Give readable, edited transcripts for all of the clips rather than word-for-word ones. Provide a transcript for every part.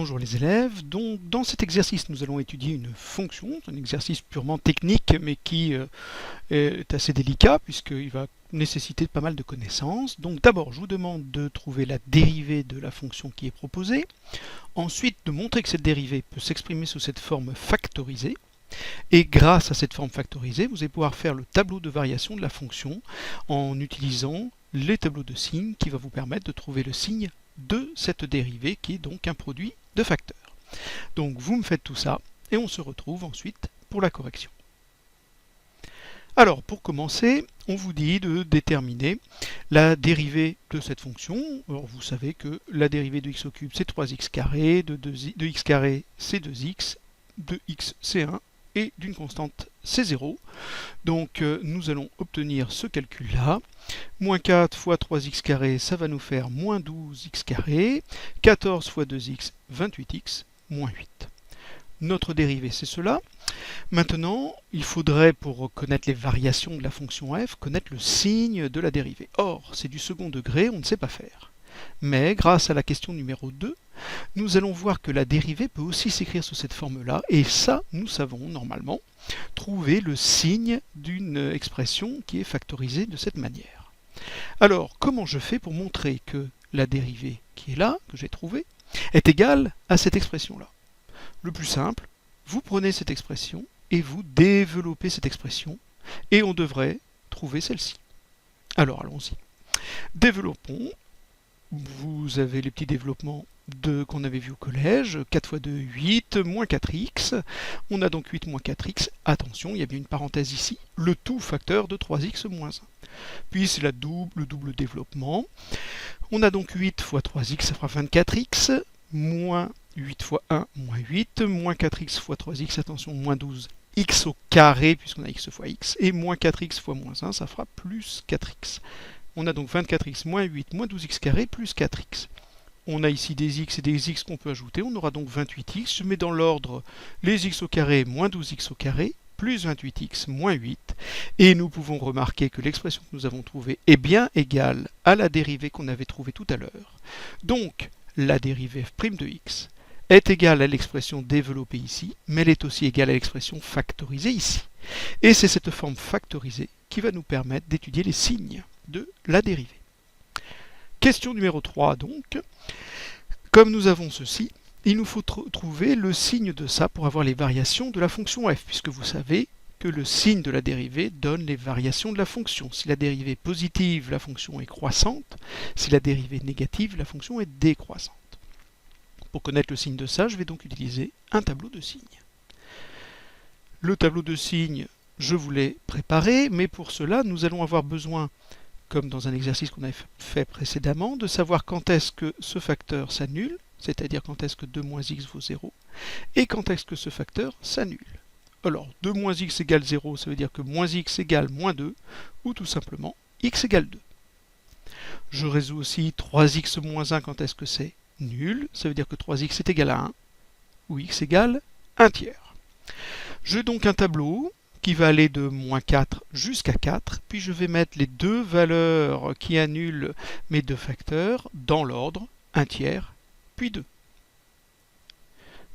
Bonjour les élèves, donc dans cet exercice nous allons étudier une fonction, un exercice purement technique mais qui est assez délicat puisqu'il va nécessiter pas mal de connaissances. Donc d'abord je vous demande de trouver la dérivée de la fonction qui est proposée, ensuite de montrer que cette dérivée peut s'exprimer sous cette forme factorisée, et grâce à cette forme factorisée vous allez pouvoir faire le tableau de variation de la fonction en utilisant les tableaux de signes qui va vous permettre de trouver le signe de cette dérivée qui est donc un produit de facteurs. Donc vous me faites tout ça et on se retrouve ensuite pour la correction. Alors pour commencer, on vous dit de déterminer la dérivée de cette fonction. Alors vous savez que la dérivée de x au cube c'est 3x carré, de x carré c'est 2x, de x c'est 1 et d'une constante c'est 0. Donc nous allons obtenir ce calcul-là. Moins 4 fois 3x carré, ça va nous faire moins 12x carré. 14 fois 2x, 28x, moins 8. Notre dérivée, c'est cela. Maintenant, il faudrait, pour connaître les variations de la fonction f, connaître le signe de la dérivée. Or, c'est du second degré, on ne sait pas faire. Mais, grâce à la question numéro 2, nous allons voir que la dérivée peut aussi s'écrire sous cette forme-là, et ça, nous savons normalement trouver le signe d'une expression qui est factorisée de cette manière. Alors, comment je fais pour montrer que la dérivée qui est là, que j'ai trouvée, est égale à cette expression-là? Le plus simple, vous prenez cette expression et vous développez cette expression, et on devrait trouver celle-ci. Alors, allons-y. Développons. Vous avez les petits développements qu'on avait vu au collège, 4 fois 2, 8, moins 4x, on a donc 8 moins 4x, attention, il y a bien une parenthèse ici, le tout facteur de 3x moins 1. Puis c'est le double développement, on a donc 8 fois 3x, ça fera 24x, moins 8 fois 1, moins 8, moins 4x fois 3x, attention, moins 12x au carré, puisqu'on a x fois x, et moins 4x fois moins 1, ça fera plus 4x. On a donc 24x moins 8 moins 12x carré plus 4x. On a ici des x et des x qu'on peut ajouter, on aura donc 28x. Je mets dans l'ordre les x au carré moins 12x au carré plus 28x moins 8. Et nous pouvons remarquer que l'expression que nous avons trouvée est bien égale à la dérivée qu'on avait trouvée tout à l'heure. Donc la dérivée f' de x est égale à l'expression développée ici, mais elle est aussi égale à l'expression factorisée ici. Et c'est cette forme factorisée qui va nous permettre d'étudier les signes de la dérivée. Question numéro 3 donc. Comme nous avons ceci, il nous faut trouver le signe de ça pour avoir les variations de la fonction f, puisque vous savez que le signe de la dérivée donne les variations de la fonction. Si la dérivée est positive, la fonction est croissante. Si la dérivée est négative, la fonction est décroissante. Pour connaître le signe de ça, je vais donc utiliser un tableau de signes. Le tableau de signes, je vous l'ai préparé, mais pour cela, nous allons avoir besoin, comme dans un exercice qu'on avait fait précédemment, de savoir quand est-ce que ce facteur s'annule, c'est-à-dire quand est-ce que 2 moins x vaut 0, et quand est-ce que ce facteur s'annule. Alors, 2 moins x égale 0, ça veut dire que moins x égale moins 2, ou tout simplement x égale 2. Je résous aussi 3x moins 1 quand est-ce que c'est nul, ça veut dire que 3x est égal à 1, ou x égale 1 tiers. J'ai donc un tableau qui va aller de moins 4 jusqu'à 4, puis je vais mettre les deux valeurs qui annulent mes deux facteurs dans l'ordre, 1 tiers, puis 2.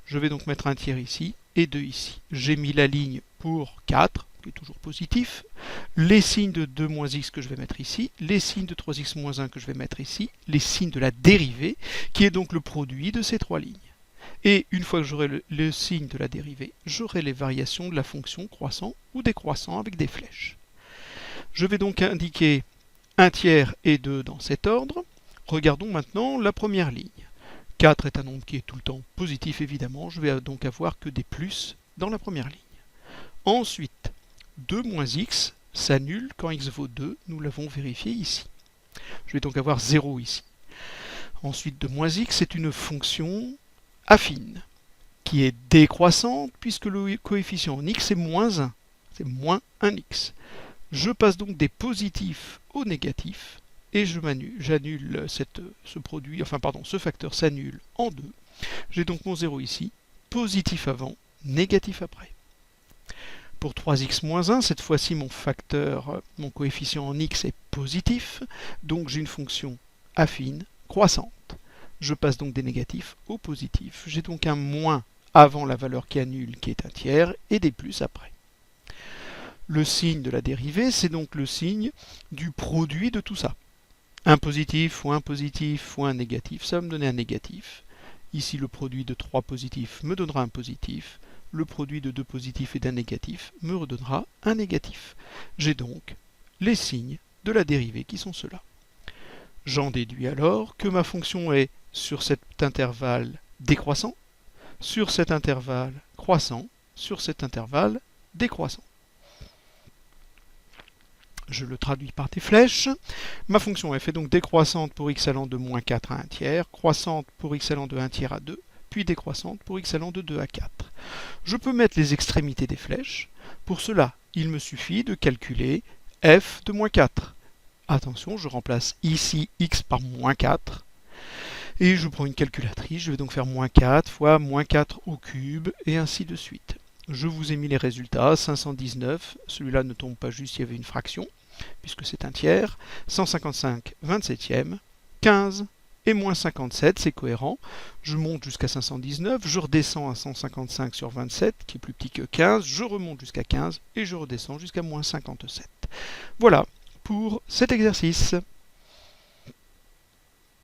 Je vais donc mettre 1 tiers ici et 2 ici. J'ai mis la ligne pour 4, qui est toujours positif, les signes de 2 moins x que je vais mettre ici, les signes de 3x moins 1 que je vais mettre ici, les signes de la dérivée, qui est donc le produit de ces trois lignes. Et une fois que j'aurai le signe de la dérivée, j'aurai les variations de la fonction croissant ou décroissant avec des flèches. Je vais donc indiquer 1 tiers et 2 dans cet ordre. Regardons maintenant la première ligne. 4 est un nombre qui est tout le temps positif évidemment, je vais donc avoir que des plus dans la première ligne. Ensuite, 2 moins x s'annule quand x vaut 2, nous l'avons vérifié ici. Je vais donc avoir 0 ici. Ensuite, 2 moins x est une fonction affine, qui est décroissante puisque le coefficient en x est moins 1, c'est moins 1x. Je passe donc des positifs aux négatifs et j'annule ce facteur s'annule en 2. J'ai donc mon 0 ici, positif avant, négatif après. Pour 3x moins 1, cette fois-ci mon coefficient en x est positif, donc j'ai une fonction affine croissante. Je passe donc des négatifs aux positifs. J'ai donc un moins avant la valeur qui annule, qui est un tiers, et des plus après. Le signe de la dérivée, c'est donc le signe du produit de tout ça. Un positif fois un négatif, ça va me donner un négatif. Ici, le produit de 3 positifs me donnera un positif. Le produit de 2 positifs et d'un négatif me redonnera un négatif. J'ai donc les signes de la dérivée qui sont ceux-là. J'en déduis alors que ma fonction est sur cet intervalle décroissant, sur cet intervalle croissant, sur cet intervalle décroissant. Je le traduis par des flèches. Ma fonction f est donc décroissante pour x allant de moins 4 à 1 tiers, croissante pour x allant de 1 tiers à 2, puis décroissante pour x allant de 2 à 4. Je peux mettre les extrémités des flèches. Pour cela, il me suffit de calculer f de moins 4. Attention, je remplace ici x par moins 4. Et je prends une calculatrice, je vais donc faire moins 4 fois moins 4 au cube, et ainsi de suite. Je vous ai mis les résultats, 519, celui-là ne tombe pas juste, il y avait une fraction, puisque c'est un tiers, 155 27e, 15 et moins 57, c'est cohérent. Je monte jusqu'à 519, je redescends à 155 sur 27, qui est plus petit que 15, je remonte jusqu'à 15, et je redescends jusqu'à moins 57. Voilà pour cet exercice.